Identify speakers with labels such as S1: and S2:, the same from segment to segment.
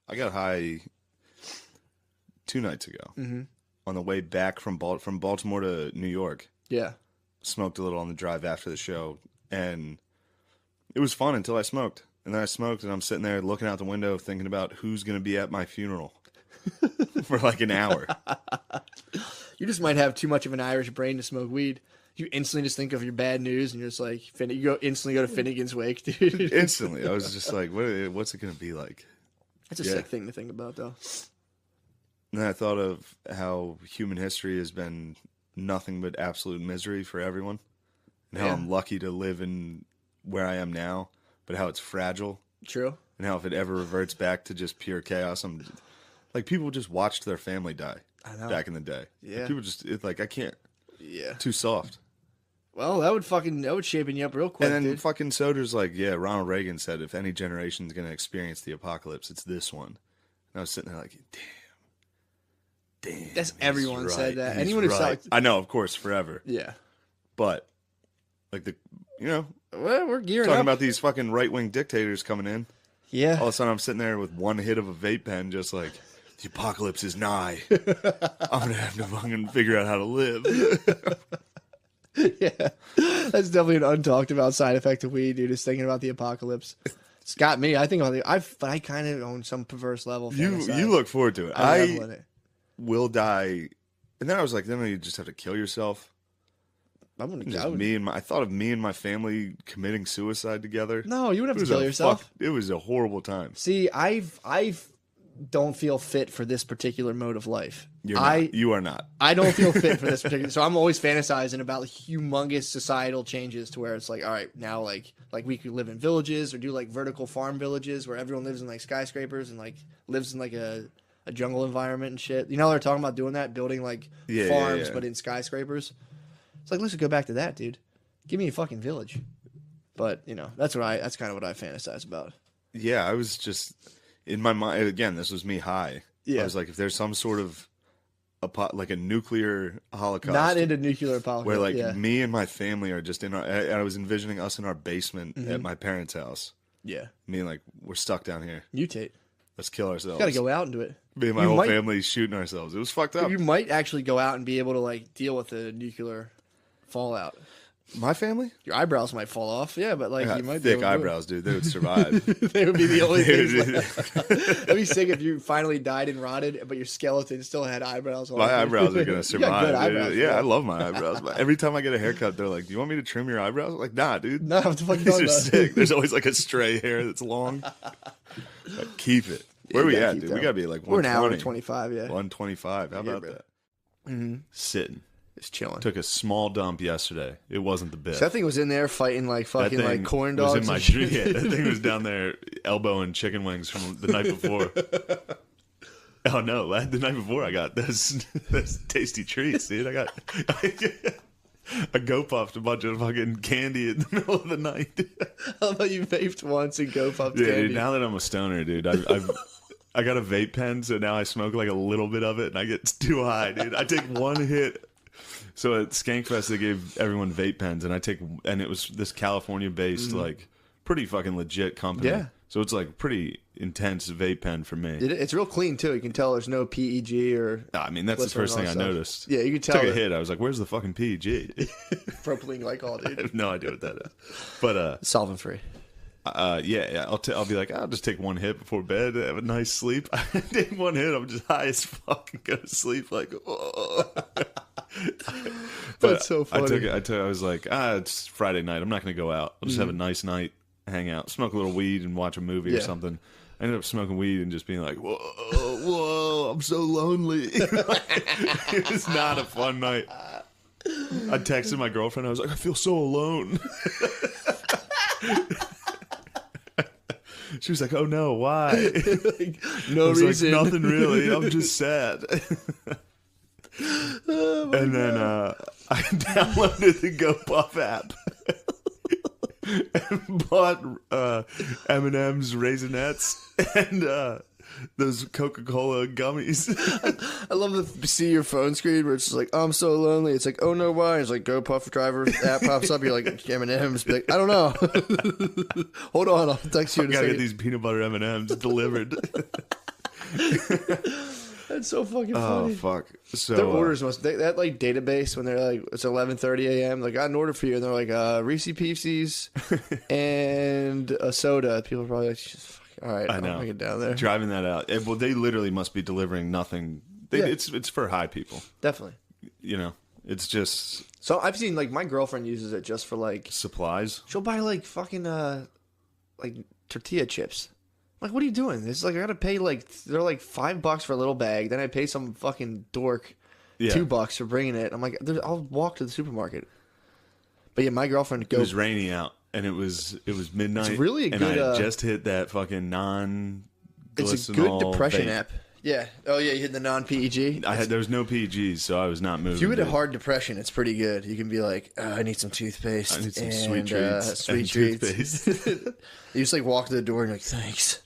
S1: I got high 2 nights ago on the way back from Baltimore to New York.
S2: Yeah.
S1: Smoked a little on the drive after the show, and it was fun until I smoked. And then I smoked, and I'm sitting there looking out the window thinking about who's going to be at my funeral for like an hour.
S2: You just might have too much of an Irish brain to smoke weed. You instantly just think of your bad news, and you're just like, instantly go to Finnegan's Wake, dude.
S1: Instantly. I was just like, what's it going to be like?
S2: That's a sick thing to think about, though.
S1: And then I thought of how human history has been nothing but absolute misery for everyone. And how I'm lucky to live in where I am now, but how it's fragile.
S2: True.
S1: And how if it ever reverts back to just pure chaos, like people just watched their family die back in the day.
S2: Yeah.
S1: Like, people just, I can't.
S2: Yeah.
S1: Too soft.
S2: Well, that would shape you up real quick,
S1: And then
S2: dude.
S1: fucking Soder's like, yeah, Ronald Reagan said if any generation's going to experience the apocalypse, it's this one. And I was sitting there like, damn.
S2: That's everyone said that.
S1: He's
S2: Anyone who saw
S1: right. I know, of course, forever.
S2: Yeah.
S1: But, like
S2: well, we're gearing
S1: talking
S2: up.
S1: about these fucking right-wing dictators coming in.
S2: Yeah.
S1: All of a sudden I'm sitting there with one hit of a vape pen just like, the apocalypse is nigh. I'm going to have to fucking figure out how to live.
S2: Yeah. That's definitely an untalked about side effect of weed, dude, is thinking about the apocalypse. It's got me. I think about but I kind of own some perverse level.
S1: You look forward to it.
S2: I revel in it.
S1: Will die. And then I was like, then you just have to kill yourself.
S2: I
S1: thought of me and my family committing suicide together.
S2: No, you wouldn't have to kill yourself.
S1: It was a horrible time.
S2: See, I don't feel fit for this particular mode of life.
S1: You are not.
S2: I don't feel fit for this particular. So I'm always fantasizing about humongous societal changes to where it's like, all right, now like we could live in villages or do like vertical farm villages where everyone lives in like skyscrapers and like lives in like a jungle environment and shit. You know, they're talking about doing that, building like farms, but in skyscrapers. It's like, let's go back to that, dude. Give me a fucking village. But that's kind of what I fantasize about.
S1: Yeah, I was just in my mind again. This was me high.
S2: Yeah,
S1: I was like, if there's some sort of like a nuclear holocaust,
S2: not into nuclear apocalypse,
S1: where like me and my family are just in our. I was envisioning us in our basement at my parents' house.
S2: Yeah,
S1: me and like we're stuck down here.
S2: Mutate.
S1: Let's kill ourselves.
S2: Got to go out and do it.
S1: Me and my whole family shooting ourselves. It was fucked up.
S2: You might actually go out and be able to like deal with the nuclear fallout.
S1: My family?
S2: Your eyebrows might fall off. Yeah, but like you might
S1: thick eyebrows, dude. They would survive.
S2: They would be the only things. That'd be sick if you finally died and rotted, but your skeleton still had eyebrows.
S1: My eyebrows are gonna survive.
S2: Eyebrows,
S1: yeah, I love my eyebrows. But every time I get a haircut, they're like, "Do you want me to trim your eyebrows?" I'm like, nah, dude.
S2: No, what the fuck
S1: These are sick. There's always like a stray hair that's long. Like, keep it. Where we at, dude? We gotta be like 120.
S2: We're an hour and 25. Yeah,
S1: 125. How about that?
S2: Mm-hmm.
S1: Sitting.
S2: Just chilling.
S1: Took a small dump yesterday. It wasn't the best.
S2: So that thing was in there fighting like fucking like corn dogs.
S1: Was in my yeah, that thing was down there elbowing chicken wings from the night before. Oh no! The night before I got those tasty treats, dude. I go puffed a bunch of fucking candy in the middle of the night.
S2: How about you vaped once and go puffed
S1: candy?
S2: Dude,
S1: now that I'm a stoner, dude, I got a vape pen, so now I smoke like a little bit of it, and I get too high, dude. I take one hit. So at Skankfest, they gave everyone vape pens, and it was this California-based, like, pretty fucking legit company.
S2: Yeah.
S1: So it's like pretty intense vape pen for me.
S2: It's real clean too. You can tell there's no PEG or.
S1: I mean, that's the first thing I noticed.
S2: Yeah, you can tell.
S1: Took a hit. I was like, "Where's the fucking PEG?"
S2: Propylene glycol, dude.
S1: I have no idea what that is. But
S2: solvent free.
S1: Yeah. I'll be like, I'll just take one hit before bed, have a nice sleep. I take one hit, I'm just high as fuck and go to sleep like. Oh.
S2: That's so funny.
S1: I was like, it's Friday night. I'm not going to go out. I'll just have a nice night, hang out, smoke a little weed, and watch a movie or something. I ended up smoking weed and just being like, whoa, I'm so lonely. It was not a fun night. I texted my girlfriend. I was like, I feel so alone. She was like, oh no, why?
S2: Like, no reason.
S1: Like, nothing really. I'm just sad. And then I downloaded the GoPuff app and bought M&M's Raisinets and those Coca-Cola gummies.
S2: I love to see your phone screen where it's just like, oh, I'm so lonely. It's like, oh no, why? It's like GoPuff driver app pops up. You're like, M&M's. Like, I don't know. Hold on, I'll text you in a second.
S1: I gotta get these peanut butter M&M's delivered.
S2: That's so fucking
S1: Oh
S2: funny.
S1: fuck! So
S2: Their orders that like database when they're like it's 11:30 a.m. Like, got an order for you, and they're like Reese Pieces and a soda. People are probably like, all right,
S1: I know.
S2: I'll make it down there.
S1: driving that out. Well, they literally must be delivering nothing.
S2: Yeah.
S1: It's for high people.
S2: Definitely.
S1: You know, it's just
S2: So I've seen like my girlfriend uses it just for like
S1: supplies.
S2: she'll buy like fucking like tortilla chips. I'm like, what are you doing? It's like I gotta pay like they're like $5 for a little bag. Then I pay some fucking dork
S1: Yeah.
S2: $2 for bringing it. I'm like, I'll walk to the supermarket. But yeah, my girlfriend
S1: It
S2: goes.
S1: was rainy out, and it was midnight.
S2: It's really a
S1: and
S2: good,
S1: I had just hit that fucking
S2: It's a good
S1: non-glycinol
S2: depression
S1: vape.
S2: app. Yeah. Oh yeah, you hit the non-PEG.
S1: There was no PGs, so I was not moving.
S2: If you hit a
S1: dude.
S2: hard depression, it's pretty good. You can be like, I need some toothpaste.
S1: I need some
S2: and,
S1: sweet treats.
S2: Sweet
S1: and
S2: treats.
S1: toothpaste.
S2: You just like walk to the door and you're like, thanks.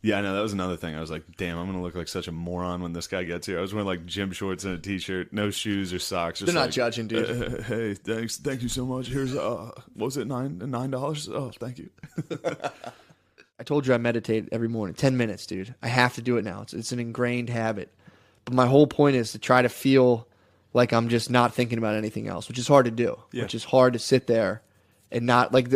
S1: Yeah, I know. That was another thing. I was like, damn, I'm going to look like such a moron when this guy gets here. I was wearing like gym shorts and a t-shirt, no shoes or socks. Just
S2: They're not
S1: like,
S2: judging, dude.
S1: Hey, thanks. Thank you so much. Here's, what was it, $9? Oh, thank you.
S2: I told you I meditate every morning, 10 minutes, dude. I have to do it now. It's an ingrained habit. But my whole point is to try to feel like I'm just not thinking about anything else, which is hard to do.
S1: Yeah.
S2: Which is hard to sit there and not like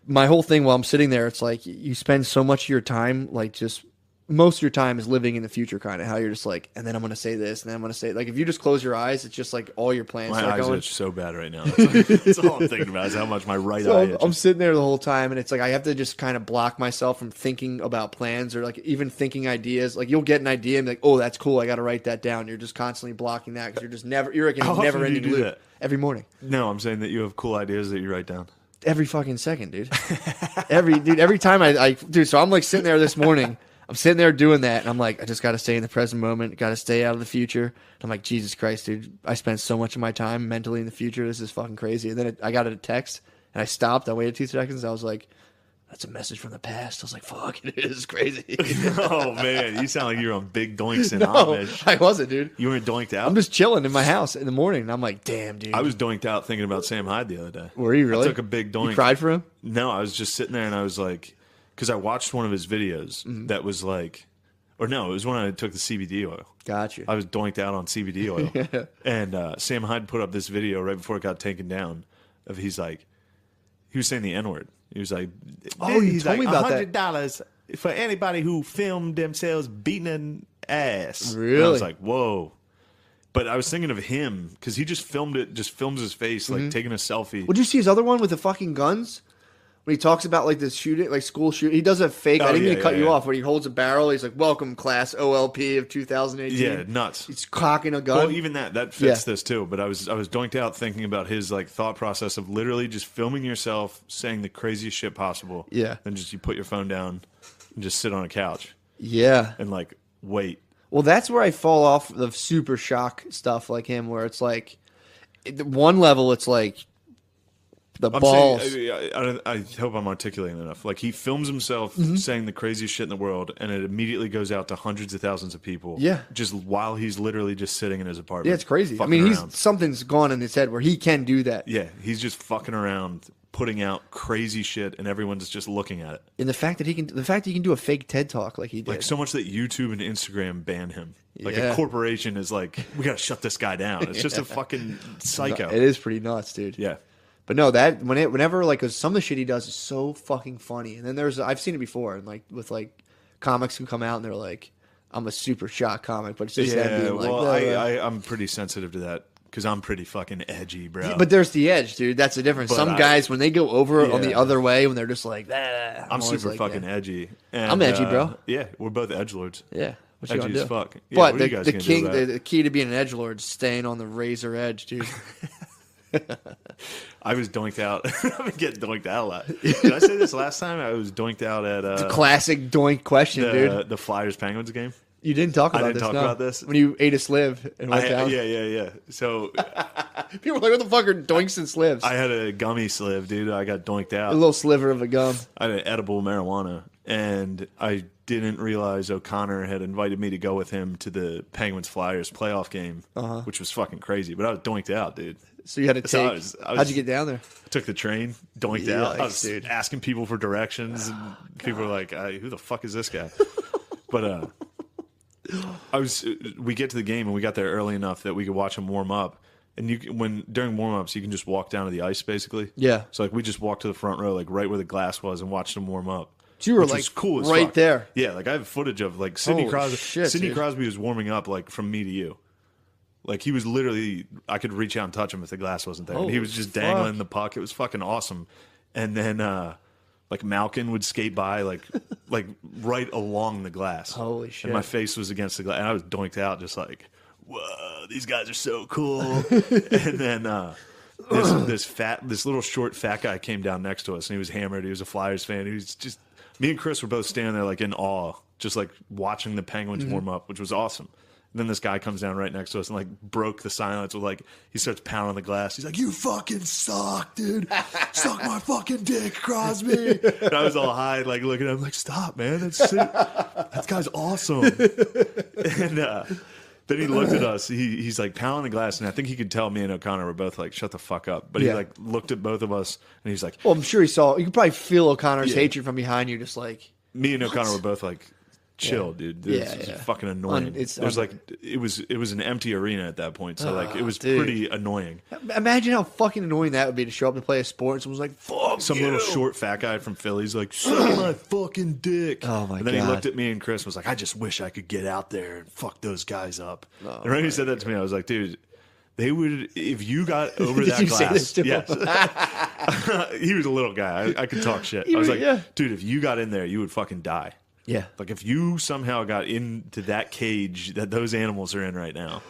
S2: my whole thing while I'm sitting there, it's like you spend so much of your time, like just most of your time is living in the future, kind of how you're just like, and then I'm going to say this, and then I'm going to say, like, if you just close your eyes, it's just like all your plans
S1: My
S2: start
S1: eyes
S2: going.
S1: itch so bad right now. That's all I'm thinking about is how much my right
S2: So
S1: eye
S2: I'm
S1: itches.
S2: sitting there the whole time, and it's like I have to just kind of block myself from thinking about plans or like even thinking ideas. Like you'll get an idea and be like, oh, that's cool. I got to write that down. You're just constantly blocking that because you're like in
S1: How
S2: a
S1: often
S2: never
S1: do you
S2: ending
S1: do
S2: loop
S1: that?
S2: every morning.
S1: No, I'm saying that you have cool ideas that you write down.
S2: Every fucking second, dude. Every time dude. So I'm like sitting there this morning. I'm sitting there doing that, and I'm like, I just got to stay in the present moment. Got to stay out of the future. And I'm like, Jesus Christ, dude. I spent so much of my time mentally in the future. This is fucking crazy. And then I got a text, and I stopped. I waited 2 seconds. I was like, that's a message from the past. I was like, fuck, it is crazy.
S1: Oh, man. You sound like you're on big doinks and
S2: No,
S1: Amish.
S2: I wasn't, dude.
S1: You weren't doinked out?
S2: I'm just chilling in my house in the morning, and I'm like, damn, dude.
S1: I was doinked out thinking about Sam Hyde the other day.
S2: Were you really?
S1: I took a big doink.
S2: You cried for him?
S1: No, I was just sitting there and I was like, because I watched one of his videos that was like, or no, it was when I took the CBD oil.
S2: Gotcha.
S1: I was doinked out on CBD oil. And Sam Hyde put up this video right before it got taken down of he was saying the N-word. He was like,
S2: Oh, you
S1: he's
S2: told
S1: like,
S2: me about that.
S1: $100 for anybody who filmed themselves beating an ass.
S2: Really?
S1: And I was like, whoa. But I was thinking of him because he just films his face, like taking a selfie.
S2: Would you see his other one with the fucking guns? When he talks about like this shooting, like school shooting, he does a fake.
S1: Oh,
S2: I didn't mean
S1: yeah,
S2: to cut
S1: yeah,
S2: you
S1: yeah.
S2: off. Where he holds a barrel, he's like, "Welcome, class OLP of 2018."
S1: Yeah, nuts.
S2: He's cocking a gun.
S1: Well, even that fits
S2: Yeah.
S1: this too. But I was doinked out thinking about his like thought process of literally just filming yourself saying the craziest shit possible.
S2: Yeah.
S1: Then just you put your phone down and just sit on a couch
S2: Yeah.
S1: and like wait.
S2: Well, that's where I fall off the super shock stuff like him, where it's like, at one level, it's like the
S1: I'm
S2: balls.
S1: saying, I hope I'm articulating enough. Like he films himself saying the craziest shit in the world, and it immediately goes out to hundreds of thousands of people.
S2: Yeah.
S1: just while he's literally just sitting in his apartment.
S2: Yeah, it's crazy. I
S1: fucking
S2: mean,
S1: around.
S2: something's gone in his head where he can do that.
S1: Yeah, he's just fucking around, putting out crazy shit, and everyone's just looking at it.
S2: And the fact that he can do a fake TED talk like he did.
S1: Like so much that YouTube and Instagram ban him. Like
S2: Yeah.
S1: a corporation is like, we gotta shut this guy down. It's just a fucking psycho.
S2: It is pretty nuts, dude.
S1: Yeah.
S2: But no, that whenever like 'cause some of the shit he does is so fucking funny. And then I've seen it before, and like with like comics who come out and they're like, I'm a super shock comic, but it's just them
S1: Yeah,
S2: being like,
S1: well,
S2: "Blah."
S1: I'm pretty sensitive to that because I'm pretty fucking edgy, bro.
S2: But there's the edge, dude. That's the difference.
S1: But
S2: Some guys when they go over on the
S1: Yeah.
S2: other way, when they're just like, "Ah,"
S1: I'm
S2: always
S1: super
S2: like,
S1: fucking
S2: yeah.
S1: edgy. And,
S2: I'm edgy, bro.
S1: Yeah, we're both edgelords.
S2: Yeah. What you
S1: Edgy
S2: gonna
S1: as
S2: do?
S1: fuck. Yeah,
S2: But
S1: what are you guys
S2: the
S1: gonna do
S2: king,
S1: about it?
S2: the key to being an edgelord is staying on the razor edge, dude.
S1: I was doinked out. I've been getting doinked out a lot. Did I say this last time? I was doinked out at
S2: Classic doink question, dude.
S1: the Flyers Penguins game.
S2: You didn't talk about
S1: didn't
S2: this.
S1: talk
S2: no.
S1: about this?
S2: When you ate a sliv and went down.
S1: Yeah. So
S2: People were like, what the fuck are doinks and slivs?
S1: I had a gummy sliv, dude. I got doinked out.
S2: A little sliver of a gum.
S1: I had an edible marijuana, and I didn't realize O'Connor had invited me to go with him to the Penguins Flyers playoff game, which was fucking crazy. But I was doinked out, dude.
S2: So you had to
S1: So
S2: take.
S1: I was-
S2: How'd you get down there?
S1: I took the train, doinked out. I
S2: Yikes,
S1: was
S2: dude.
S1: asking people for directions, and people were like, "Who the fuck is this guy?" But we get to the game and we got there early enough that we could watch them warm up. And during warm ups, you can just walk down to the ice basically.
S2: Yeah.
S1: So like we just walked to the front row, like right where the glass was, and watched them warm up.
S2: So you were
S1: which
S2: like
S1: was cool as
S2: right
S1: fuck.
S2: there.
S1: Yeah, like I have footage of like Sidney
S2: Holy
S1: Crosby.
S2: shit,
S1: Sidney
S2: dude.
S1: Crosby was warming up like from me to you. Like he was literally, I could reach out and touch him if the glass wasn't there. And he
S2: Holy
S1: was just
S2: fuck.
S1: dangling the puck. It was fucking awesome. And then like Malkin would skate by like right along the glass.
S2: Holy shit.
S1: And my face was against the glass, and I was doinked out, just like, whoa, these guys are so cool. And then this little short fat guy came down next to us, and he was hammered. He was a Flyers fan. He was just, me and Chris were both standing there like in awe, just like watching the Penguins warm up, which was awesome. And then this guy comes down right next to us and like broke the silence with like, he starts pounding the glass. He's like, "You fucking suck, dude. Suck my fucking dick, Crosby." And I was all high, like looking at him like, "Stop, man. That's sick. That guy's awesome." And then he looked at us. He's like pounding the glass, and I think he could tell me and O'Connor were both like, "Shut the fuck up." But he like looked at both of us, and he's like,
S2: Well, I'm sure he saw. You could probably feel O'Connor's hatred from behind you, just like
S1: me and O'Connor were both like, "Chill, dude. This is fucking annoying." It was an empty arena at that point, so like it was pretty annoying.
S2: Imagine how fucking annoying that would be to show up to play a sport and someone's like, "Fuck
S1: Some
S2: you."
S1: little short fat guy from Philly's like, "Suck my fucking dick."
S2: Oh my
S1: And then
S2: God.
S1: he looked at me and Chris and was like, "I just wish I could get out there and fuck those guys up." And right when he said that to me, I was like, "Dude, they would, if you got over
S2: Did
S1: that
S2: you
S1: glass."
S2: say this to him?
S1: Yes. He was a little guy. I could talk shit. I was like,
S2: Yeah.
S1: "Dude, if you got in there, you would fucking die."
S2: Yeah.
S1: Like if you somehow got into that cage that those animals are in right now,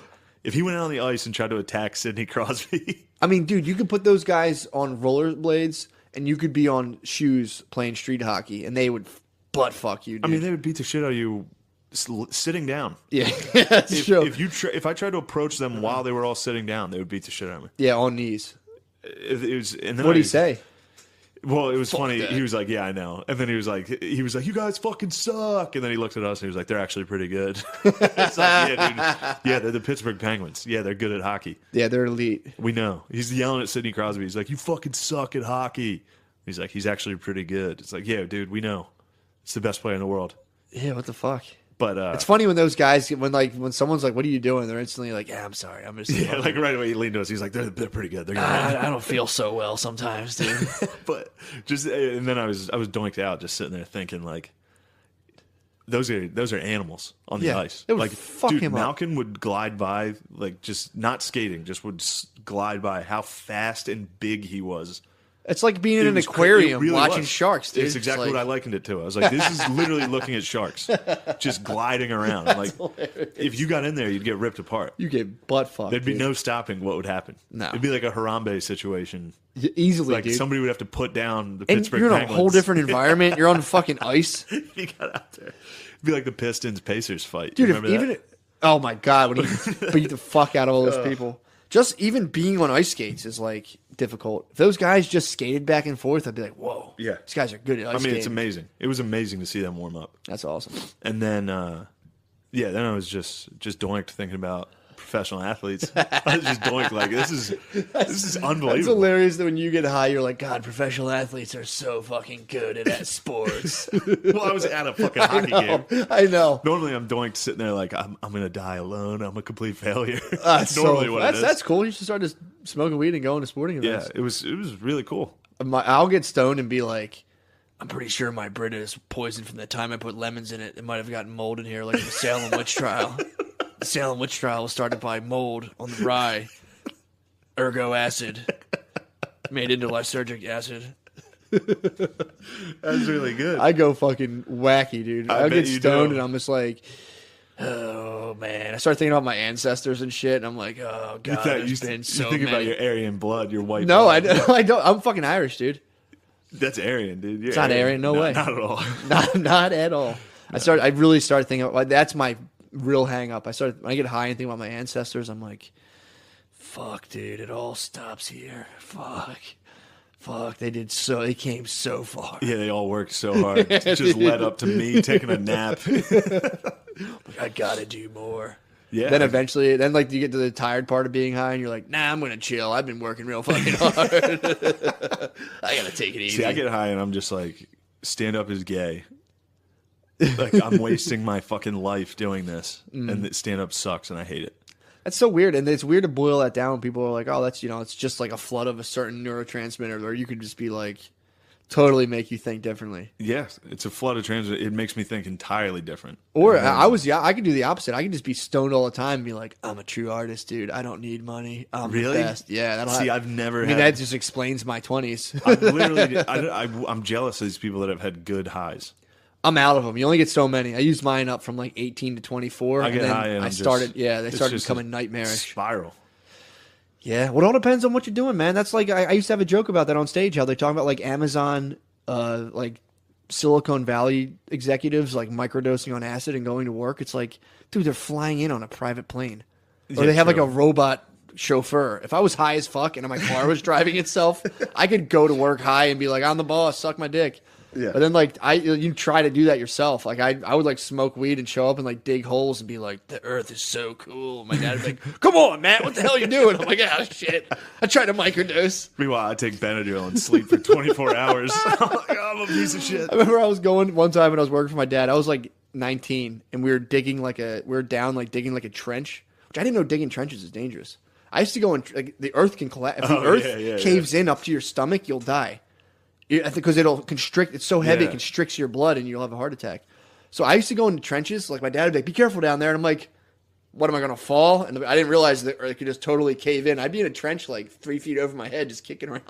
S1: if he went out on the ice and tried to attack Sidney Crosby,
S2: I mean, dude, you could put those guys on rollerblades and you could be on shoes playing street hockey and they would butt fuck you, dude.
S1: I mean, they would beat the shit out of you sitting down.
S2: yeah, that's true.
S1: If I tried to approach them while they were all sitting down, they would beat the shit out of me.
S2: Yeah, on knees.
S1: It was, and then
S2: What did he say?
S1: Well, it was funny.
S2: that.
S1: He was like, "Yeah, I know," and then he was like, "You guys fucking suck." And then he looked at us and he was like, "They're actually pretty good." It's like, yeah, dude. Yeah, they're the Pittsburgh Penguins. Yeah, they're good at hockey.
S2: Yeah, they're elite.
S1: We know. He's yelling at Sidney Crosby. He's like, "You fucking suck at hockey." He's like, "He's actually pretty good." It's like, yeah, dude, we know. It's the best player in the world.
S2: Yeah, what the fuck?
S1: But
S2: It's funny when those guys, when someone's like, "What are you doing?" They're instantly like, "Yeah, I'm sorry, I'm just."
S1: yeah, like right away he leaned to us. He's like, "They're pretty good. They're
S2: I don't feel so well sometimes, dude.
S1: But just, and then I was doinked out, just sitting there thinking like, those are animals on the
S2: Yeah,
S1: ice.
S2: it would
S1: Like,
S2: fuck
S1: dude,
S2: him up.
S1: Malkin would glide by, like just not skating, just would glide by. How fast and big he was.
S2: It's like being in
S1: It
S2: an
S1: was
S2: aquarium
S1: it really
S2: watching
S1: was.
S2: sharks, dude.
S1: It's exactly
S2: like,
S1: what I likened it to. I was like, this is literally looking at sharks, just gliding around. Like, if you got in there, you'd get ripped apart.
S2: You get butt fucked.
S1: There'd be
S2: dude.
S1: no stopping what would happen.
S2: No.
S1: It'd be like a Harambe situation.
S2: Easily,
S1: Like
S2: dude.
S1: somebody would have to put down the
S2: And
S1: Pittsburgh
S2: you're in a
S1: Penguins.
S2: whole different environment. You're on fucking ice,
S1: If you got out there. It'd be like the Pistons Pacers fight.
S2: dude.
S1: You
S2: If
S1: remember
S2: even,
S1: that?
S2: oh my god, when he beat the fuck out of all those people. Just even being on ice skates is like difficult. If those guys just skated back and forth, I'd be like, whoa,
S1: Yeah.
S2: these guys are good at ice
S1: I mean,
S2: skating.
S1: it's amazing. It was amazing to see them warm up.
S2: That's awesome.
S1: And then, then I was just doinked thinking about professional athletes. I was just doinked like, this is
S2: It's
S1: unbelievable.
S2: hilarious that when you get high, you're like, God, professional athletes are so fucking good at that sports.
S1: Well, I was at a fucking hockey game.
S2: I know.
S1: Normally, I'm doinked sitting there like, I'm going to die alone. I'm a complete failure.
S2: That's
S1: normally
S2: so,
S1: what it is.
S2: that's cool. You should start just smoking weed and going to sporting
S1: Yeah,
S2: events.
S1: it was really cool.
S2: I'll get stoned and be like, I'm pretty sure my Brita is poisoned from the time I put lemons in it. It might have gotten mold in here, like the Salem witch trial. The Salem witch trial was started by mold on the rye, ergo acid, made into lysergic acid.
S1: That's really good.
S2: I go fucking wacky, dude.
S1: I
S2: I'll
S1: bet
S2: get
S1: you
S2: stoned
S1: do.
S2: and I'm just like, oh man. I start thinking about my ancestors and shit, and I'm like, oh god, there's been so
S1: you think
S2: many.
S1: about your Aryan blood, your white
S2: No,
S1: blood.
S2: I don't. I'm fucking Irish, dude.
S1: That's Aryan, dude.
S2: It's not Aryan, no way.
S1: Not at all.
S2: Not at all. I really started thinking about, like, that's my real hang up. When I get high and think about my ancestors, I'm like, fuck, dude, it all stops here. Fuck, they came so far.
S1: Yeah, they all worked so hard. It just led up to me taking a nap.
S2: I gotta do more.
S1: Yeah.
S2: Then eventually, like you get to the tired part of being high, and you're like, nah, I'm gonna chill. I've been working real fucking hard. I gotta take it easy.
S1: See, I get high and I'm just like, stand up is gay. Like, I'm wasting my fucking life doing this, and stand-up sucks, and I hate it.
S2: That's so weird, and it's weird to boil that down. People are like, "Oh, that's it's just like a flood of a certain neurotransmitter," or you could just be like, totally make you think differently.
S1: Yes, it's a flood of transit. It makes me think entirely different.
S2: Or I could do the opposite. I could just be stoned all the time and be like, "I'm a true artist, dude. I don't need money. I'm
S1: really
S2: the best." Yeah,
S1: I've never.
S2: I mean, that just explains my 20s.
S1: I'm jealous of these people that have had good highs.
S2: I'm out of them. You only get so many. I used mine up from like 18 to 24.
S1: I get high, and
S2: they started becoming nightmarish.
S1: Spiral.
S2: Yeah, well, it all depends on what you're doing, man. That's like I used to have a joke about that on stage. How they talk about like Amazon, like Silicon Valley executives like microdosing on acid and going to work. It's like, dude, they're flying in on a private plane, or they have like a robot chauffeur. If I was high as fuck and my car was driving itself, I could go to work high and be like, "I'm the boss, suck my dick." Yeah. But then like you try to do that yourself. Like I would like smoke weed and show up and like dig holes and be like, "The earth is so cool." My dad would be like, "Come on, Matt, what the hell are you doing?" I'm like, "Ah, shit." I tried to microdose.
S1: Meanwhile, I take Benadryl and sleep for 24 hours. I'm like, "Oh, I'm a piece of shit."
S2: I remember I was going one time when I was working for my dad. I was like 19 and we were digging like a trench, which I didn't know digging trenches is dangerous. I used to go in like the earth can collapse. If the earth caves in up to your stomach, you'll die. I think because it'll constrict. It's so heavy, it constricts your blood, and you'll have a heart attack. So I used to go into trenches. Like my dad would be like, "Be careful down there," and I'm like, "What am I gonna fall?" And I didn't realize that it could just totally cave in. I'd be in a trench like 3 feet over my head, just kicking around.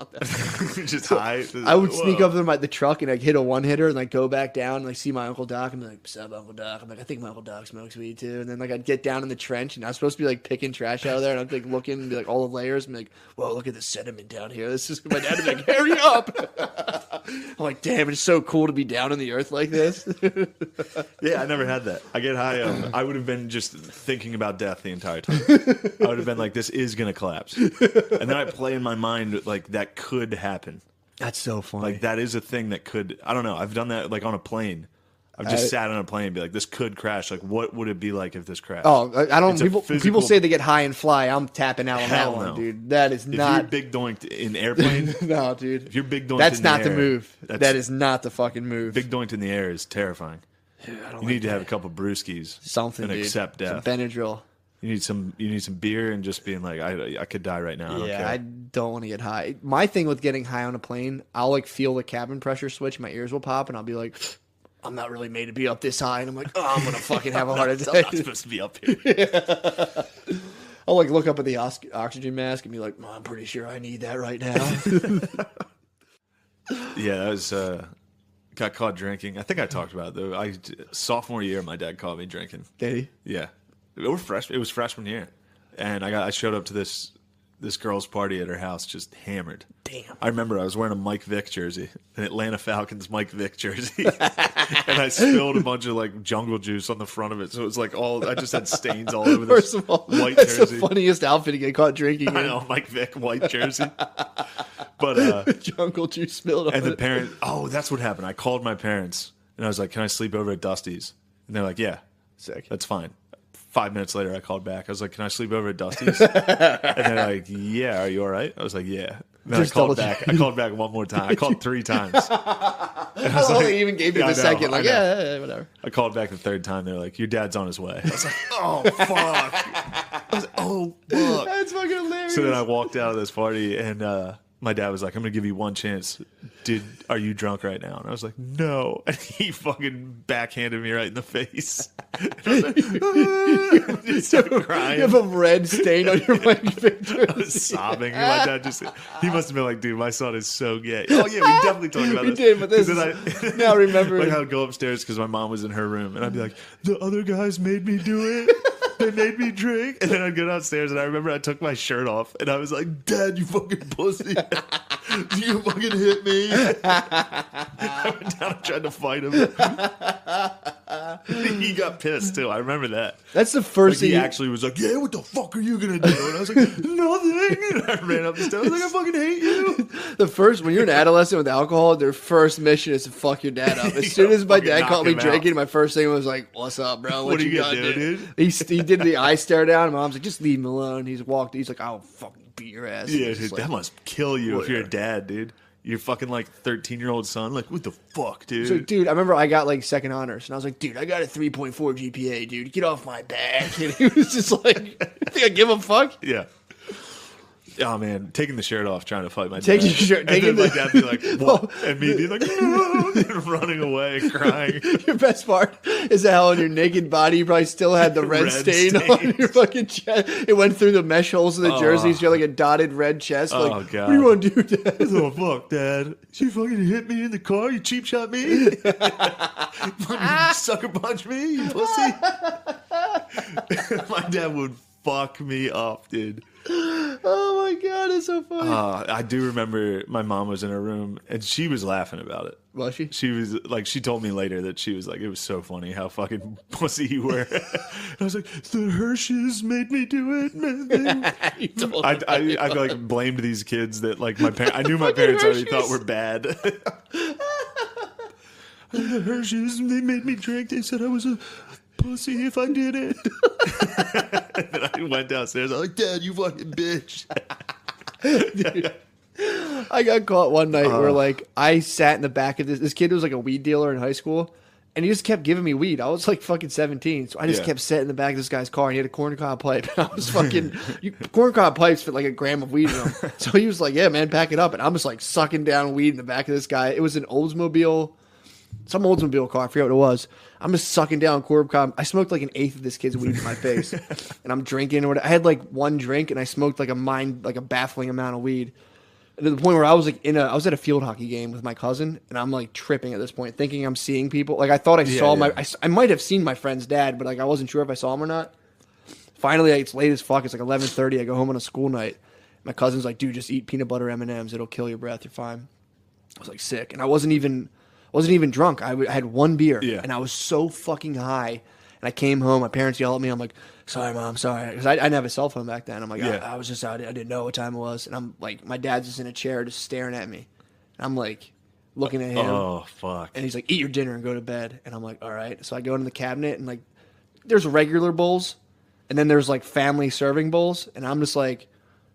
S1: Just high.
S2: I would sneak up to the truck and like hit a one hitter and like go back down and like see my Uncle Doc and be like, "What's up, Uncle Doc?" I'm like, "I think my Uncle Doc smokes weed too." And then like I'd get down in the trench and I was supposed to be like picking trash out of there and I'd like looking and be like all the layers and be like, "Whoa, look at the sediment down here." This is my dad would be like, "Hurry up!" I'm like, "Damn, it's so cool to be down in the earth like this."
S1: Yeah, I never had that. I get high. I would have been just thinking about death the entire time. I would have been like, "This is gonna collapse," and then I play in my mind like that could happen.
S2: That's so funny.
S1: Like that is a thing that could. I don't know. I've done that like on a plane. I've just sat on a plane and be like, "This could crash." Like, what would it be like if this crashed?
S2: Oh, I don't. People say they get high and fly. I'm tapping out on that one, dude. That is not.
S1: If you're big doinked in airplane,
S2: no, dude.
S1: If you're big doinked,
S2: that's not the move. That is not the fucking move.
S1: Big doinked in the air is terrifying.
S2: Dude,
S1: you need to have a couple brewskis,
S2: something,
S1: and accept death.
S2: Some Benadryl.
S1: You need some beer and just being like, I could die right now.
S2: I don't want to get high. My thing with getting high on a plane, I'll like feel the cabin pressure switch, my ears will pop, and I'll be like, "I'm not really made to be up this high," and I'm like, "Oh, I'm gonna fucking have a heart attack."
S1: I'm not supposed to be up here.
S2: Yeah. I'll like look up at the oxygen mask and be like, "I'm pretty sure I need that right now."
S1: Yeah, that was got caught drinking. I think I talked about it though. Sophomore year, my dad caught me drinking.
S2: Did he?
S1: Yeah. It was freshman year, and I showed up to this girl's party at her house just hammered.
S2: Damn.
S1: I remember I was wearing a Mike Vick jersey, an Atlanta Falcons Mike Vick jersey, and I spilled a bunch of like jungle juice on the front of it, so it was like I just had stains all over this.
S2: First of all,
S1: white
S2: that's
S1: jersey.
S2: the funniest outfit to get caught drinking.
S1: I know, Mike Vick white jersey. But
S2: jungle juice spilled on
S1: and the
S2: it.
S1: parent. Oh, that's what happened. I called my parents and I was like, "Can I sleep over at Dusty's?" And they're like, "Yeah,
S2: sick.
S1: That's fine." 5 minutes later, I called back. I was like, "Can I sleep over at Dusty's?" And they're like, "Yeah, are you all right?" I was like, "Yeah." And then I called back. I called back one more time. I called 3 times.
S2: I was like, they even gave you the second. Like, yeah, whatever.
S1: I called back the 3rd time. They're like, "Your dad's on his way." I was like, "Oh fuck!" I was like, "Oh fuck!"
S2: That's fucking hilarious.
S1: So then I walked out of this party, and my dad was like, "I'm gonna give you one chance. Are you drunk right now?" And I was like, "No." And he fucking backhanded me right in the face. And I was like, just started crying.
S2: You have a red stain on your Mike picture.
S1: I was sobbing. And my dad he must have been like, "Dude, my son is so gay." Oh yeah, we definitely talked about this.
S2: We did, but this now remember.
S1: Like I would go upstairs because my mom was in her room, and I'd be like, "The other guys made me do it. They made me drink." And then I'd go downstairs, and I remember I took my shirt off, and I was like, "Dad, you fucking pussy. You fucking hit me." I went down and tried to fight him. He got pissed too. I remember that.
S2: That's the first thing.
S1: He actually was like, "Yeah, what the fuck are you gonna do?" And I was like, "Nothing." And I ran up the stairs. I was like, "I fucking hate you."
S2: When you're an adolescent with alcohol, their first mission is to fuck your dad up. As soon as my dad caught me drinking, my first thing was like, "What's up, bro?
S1: What are you gonna do, dude?"
S2: He did the eye stare down. And mom's like, "Just leave him alone." He's like, "I'll fucking beat your ass."
S1: Yeah, dude, that must kill you if you're a dad, dude. your fucking like 13-year-old son. Like, what the fuck, dude?
S2: So, dude, I remember I got like second honors, and I was like, dude, I got a 3.4 GPA, dude. Get off my back. And he was just like, I think I give a fuck.
S1: Yeah. Oh man, taking the shirt off, trying to fight my dad.
S2: Taking your shirt,
S1: and then my dad be like, "What?" And me be like, "No," and running away, crying.
S2: Your best part is how on your naked body you probably still had the red stain on your fucking chest. It went through the mesh holes of the jerseys. You had like a dotted red chest. Like,
S1: oh god,
S2: what do you want to do, Dad?
S1: Oh fuck, Dad! You fucking hit me in the car. You cheap shot me. Fucking sucker punch me, you pussy. My dad would fuck me up, dude.
S2: Oh my god, it's so funny.
S1: I do remember my mom was in her room and she was laughing about it.
S2: Was she?
S1: She was like, she told me later that she was like, it was so funny how fucking pussy you were. I was like, the Hershey's made me do it. I like blamed these kids that like my parents. I knew my parents already thought were bad. The Hershey's, they made me drink. They said I was a pussy if I did it. And then I went downstairs. I was like, Dad, you fucking bitch.
S2: Dude, I got caught one night where like I sat in the back of this kid was like a weed dealer in high school, and he just kept giving me weed. I was like fucking 17, so I just kept sitting in the back of this guy's car, and he had a corncob pipe, and I was fucking corncob pipes fit like a gram of weed in them. So he was like, yeah man, pack it up, and I'm just like sucking down weed in the back of this guy. It was an Oldsmobile, some Oldsmobile car, I forget what it was. I'm just sucking down corncob. I smoked like an eighth of this kid's weed in my face, and I'm drinking or whatever. I had like one drink, and I smoked like a baffling amount of weed. And to the point where I was like I was at a field hockey game with my cousin, and I'm like tripping at this point, thinking I'm seeing people. Like I thought I saw I might have seen my friend's dad, but like I wasn't sure if I saw him or not. Finally, it's late as fuck. It's like 11:30. I go home on a school night. My cousin's like, dude, just eat peanut butter M&Ms. It'll kill your breath. You're fine. I was like sick, and I wasn't even drunk. I had one beer, and I was so fucking high. And I came home. My parents yelled at me. I'm like, sorry, Mom, sorry. Because I didn't have a cell phone back then. I'm like, I was just out. I didn't know what time it was. And I'm like, my dad's just in a chair just staring at me. And I'm like, looking at him.
S1: Oh, fuck.
S2: And he's like, eat your dinner and go to bed. And I'm like, all right. So I go into the cabinet, and like, there's regular bowls. And then there's like family serving bowls. And I'm just like,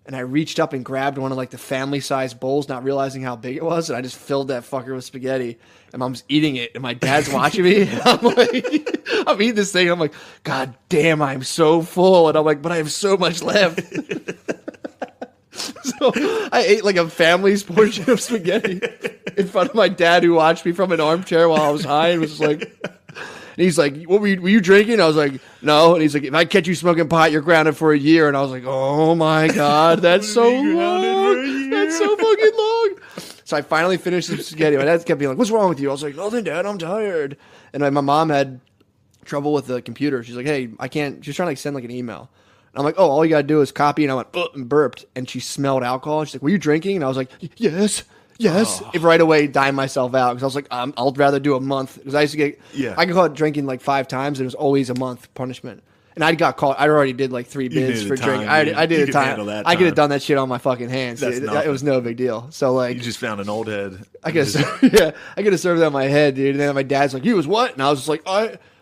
S2: and I reached up and grabbed one of like the family sized bowls, not realizing how big it was. And I just filled that fucker with spaghetti. And Mom's eating it. And my dad's watching me. And I'm like, I'm eating this thing. And I'm like, God damn, I'm so full. And I'm like, but I have so much left. So I ate like a family's portion of spaghetti in front of my dad, who watched me from an armchair while I was high, and was just like, and he's like, what were you drinking? I was like, no. And he's like, if I catch you smoking pot, you're grounded for a year. And I was like, oh my God, that's so long. That's so fucking long. So I finally finished the spaghetti. My dad kept being like, what's wrong with you? I was like, nothing, Dad, I'm tired. And my mom had trouble with the computer. She's like, hey, I can't. She's trying to like send like an email. And I'm like, oh, all you got to do is copy. And I went, and burped. And she smelled alcohol. She's like, were you drinking? And I was like, yes. If right away, dime myself out, because I was like, I'll rather do a month, because I used to get, I got caught drinking like 5 times, and it was always a month punishment. And I got caught. I already did like 3 bids for drinking. I did a time. I could have done that shit on my fucking hands. It was no big deal. So like,
S1: you just found an old head.
S2: I could have served that on my head, dude. And then my dad's like, "You was what?" And I was just like,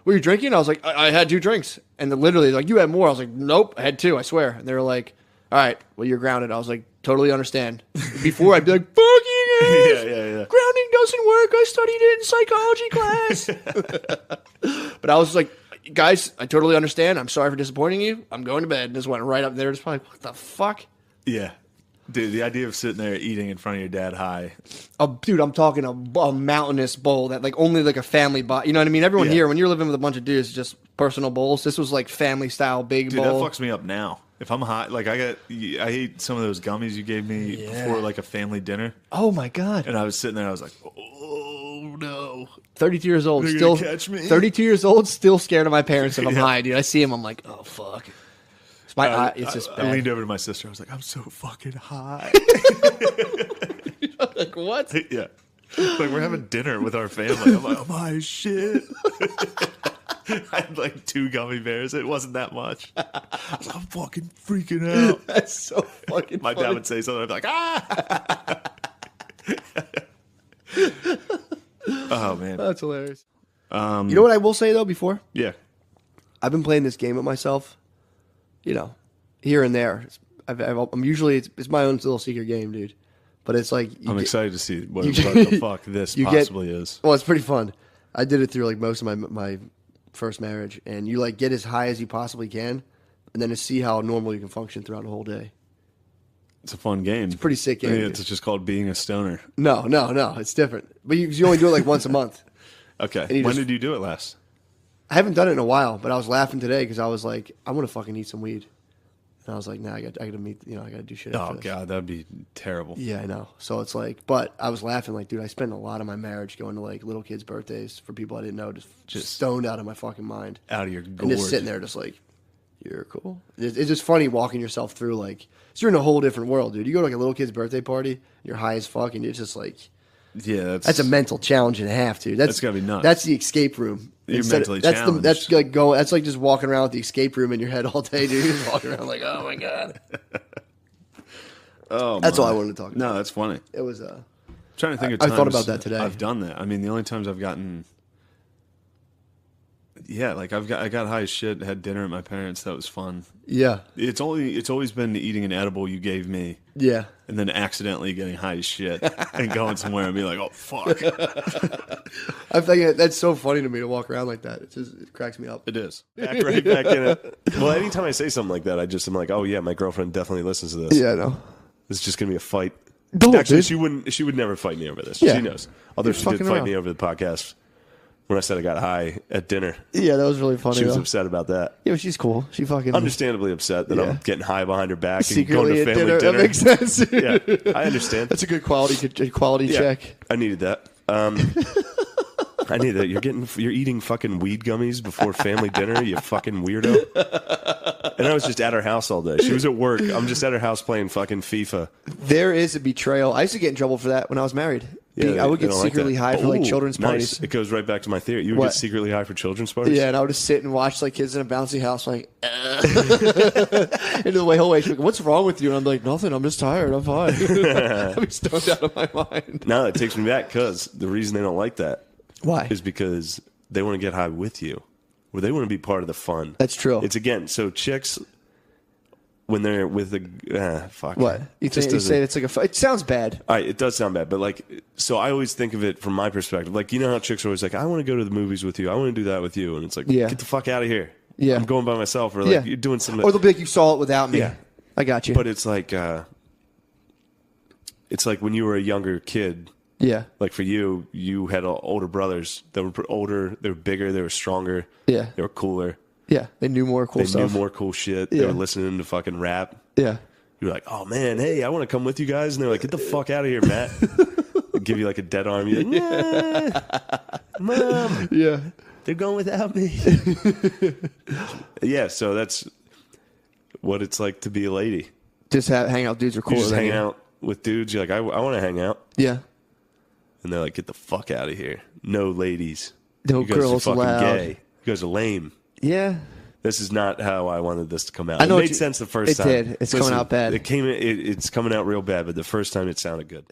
S2: "Were you drinking?" I was like, "I had 2 drinks." And then literally like, "You had more?" I was like, "Nope, I had 2. I swear." And they were like, "All right, well you're grounded." I was like, "Totally understand." Before I'd be like, "Fuck you guys."
S1: Yeah.
S2: Grounding doesn't work. I studied it in psychology class. But I was like, guys, I totally understand. I'm sorry for disappointing you. I'm going to bed. And just went right up there. Just probably, what the fuck?
S1: Yeah. Dude, the idea of sitting there eating in front of your dad high.
S2: Oh, dude, I'm talking a mountainous bowl that like only like a family bought. You know what I mean? Everyone here, when you're living with a bunch of dudes, it's just personal bowls. This was like family style big bowl.
S1: Dude, that fucks me up now. If I'm high, like I ate some of those gummies you gave me before like a family dinner.
S2: Oh my God.
S1: And I was sitting there, I was like, oh no.
S2: 32 years old,
S1: They're
S2: still
S1: gonna catch me.
S2: 32 years old, still scared of my parents if I'm high, dude. I see him, I'm like, oh fuck. It's just bad.
S1: I leaned over to my sister. I was like, I'm so fucking high.
S2: Like, what?
S1: Yeah. Like, we're having dinner with our family. I'm like, I'm high as shit. I had like 2 gummy bears. It wasn't that much. I was like, I'm fucking freaking out.
S2: That's so fucking
S1: My
S2: funny.
S1: dad would say something. I'd be like, ah. Oh, man.
S2: That's hilarious. You know what I will say, though, before?
S1: Yeah.
S2: I've been playing this game with myself, you know, here and there. I'm usually, it's my own little secret game, dude. But it's like
S1: I'm excited to see what
S2: you-
S1: the fuck this
S2: you
S1: possibly is.
S2: Well, it's pretty fun. I did it through like most of my first marriage, and you like get as high as you possibly can, and then to see how normal you can function throughout the whole day.
S1: It's a fun game. It's
S2: pretty sick game.
S1: It's just called being a stoner.
S2: No, it's different. But you only do it like once a month.
S1: Okay. When did you do it last?
S2: I haven't done it in a while, but I was laughing today because I was like, I want to fucking eat some weed, and I was like, nah, I got to meet, I got to do shit.
S1: Oh
S2: after this.
S1: God, that'd be terrible.
S2: Yeah, I know. So it's like, but I was laughing like, dude, I spent a lot of my marriage going to like little kids' birthdays for people I didn't know, just stoned out of my fucking mind,
S1: Out of your
S2: and
S1: gourd.
S2: just sitting there, just like, you're cool. It's just funny walking yourself through like, so you're in a whole different world, dude. You go to like a little kid's birthday party, you're high as fuck, and you're just like,
S1: Yeah,
S2: that's a mental challenge and a half, dude. That's
S1: gotta be nuts.
S2: That's the escape room.
S1: You're mentally challenged.
S2: That's like going. That's like just walking around with the escape room in your head all day, dude. You're just walking around like, oh my god.
S1: Oh,
S2: That's
S1: my.
S2: all I wanted to talk about.
S1: No, that's funny.
S2: It was
S1: Trying to think of
S2: I
S1: times
S2: thought about that today.
S1: I've done that. I mean, the only times I've gotten, like I got high as shit. Had dinner at my parents. That was fun.
S2: yeah,
S1: It's always been eating an edible you gave me,
S2: yeah.
S1: and then accidentally getting high as shit and going somewhere and being like, oh fuck.
S2: I think that's so funny to me to walk around like that. It cracks me up.
S1: It is.
S3: Right back in it. Well, anytime I say something like that, I'm like, oh yeah, my girlfriend definitely listens to this.
S2: Yeah, I know.
S3: It's just gonna be a fight.
S2: No,
S3: Actually,
S2: dude.
S3: she would never fight me over this.
S2: Yeah.
S3: She knows. Although
S2: You're
S3: she did
S2: fucking
S3: fight
S2: around.
S3: me over the podcast when I said I got high at dinner.
S2: Yeah, that was really funny.
S3: She was
S2: though.
S3: upset about that.
S2: Yeah, but she's cool. She fucking
S3: Understandably upset that
S2: Yeah.
S3: I'm getting high behind her back and
S2: secretly
S3: going to
S2: at
S3: family
S2: dinner.
S3: dinner.
S2: That makes sense.
S3: Yeah, I understand.
S2: That's a good quality
S3: Yeah,
S2: check.
S3: I needed that. I needed that. You're eating fucking weed gummies before family dinner, you fucking weirdo. And I was just at her house all day. She was at work. I'm just at her house playing fucking FIFA.
S2: There is a betrayal. I used to get in trouble for that when I was married.
S3: Yeah,
S2: I would
S3: they
S2: get
S3: don't like
S2: secretly
S3: that.
S2: high for like
S3: Ooh,
S2: children's
S3: nice.
S2: parties.
S3: It goes right back to my theory. You would
S2: What?
S3: get secretly high for children's parties?
S2: Yeah, and I would just sit and watch like kids in a bouncy house, like into the whole way. She'd be like, "What's wrong with you?" And I'm like, "Nothing. I'm just tired. I'm fine." I'm stoned out of my mind.
S3: Now that takes me back because the reason they don't like that
S2: Why?
S3: is because they want to get high with you, or they want to be part of the fun.
S2: That's true.
S3: It's again, so chicks when they're with the fuck.
S2: What you
S3: Just
S2: think? You
S3: doesn't-
S2: say it's like it sounds bad.
S3: All right, it does sound bad, but like, so I always think of it from my perspective. Like, you know how chicks are always like, I want to go to the movies with you. I want to do that with you. And it's like,
S2: Yeah.
S3: get the fuck out of here.
S2: Yeah.
S3: I'm going by myself. Or like,
S2: Yeah.
S3: you're doing something.
S2: Or they'll be like, "You saw it without me."
S3: Yeah.
S2: I got you.
S3: But it's like when you were a younger kid,
S2: yeah,
S3: like for you, you had older brothers that were older, they were bigger, they were stronger,
S2: yeah,
S3: they were cooler,
S2: yeah. They knew more cool
S3: they
S2: stuff.
S3: knew more cool shit. They
S2: Yeah.
S3: were listening to fucking rap.
S2: Yeah,
S3: You were like, oh man, hey, I want to come with you guys. And they're like, get the fuck out of here, Matt. They give you like a dead arm. You're like, nah, Mom,
S2: yeah.
S3: they're going without me. Yeah, so that's what it's like to be a lady.
S2: Just hang out. Dudes are
S3: You
S2: cooler
S3: just
S2: than
S3: hang
S2: you.
S3: out with dudes. You're like, I want to hang out.
S2: Yeah.
S3: And they're like, get the fuck out of here. No ladies.
S2: No
S3: you guys
S2: girls
S3: are fucking
S2: allowed.
S3: gay. You guys are lame.
S2: Yeah.
S3: This is not how I wanted this to come out.
S2: I know
S3: it
S2: what
S3: made
S2: you-
S3: sense the first
S2: it
S3: time.
S2: did. It's coming out bad.
S3: It's coming out real bad, but the first time it sounded good.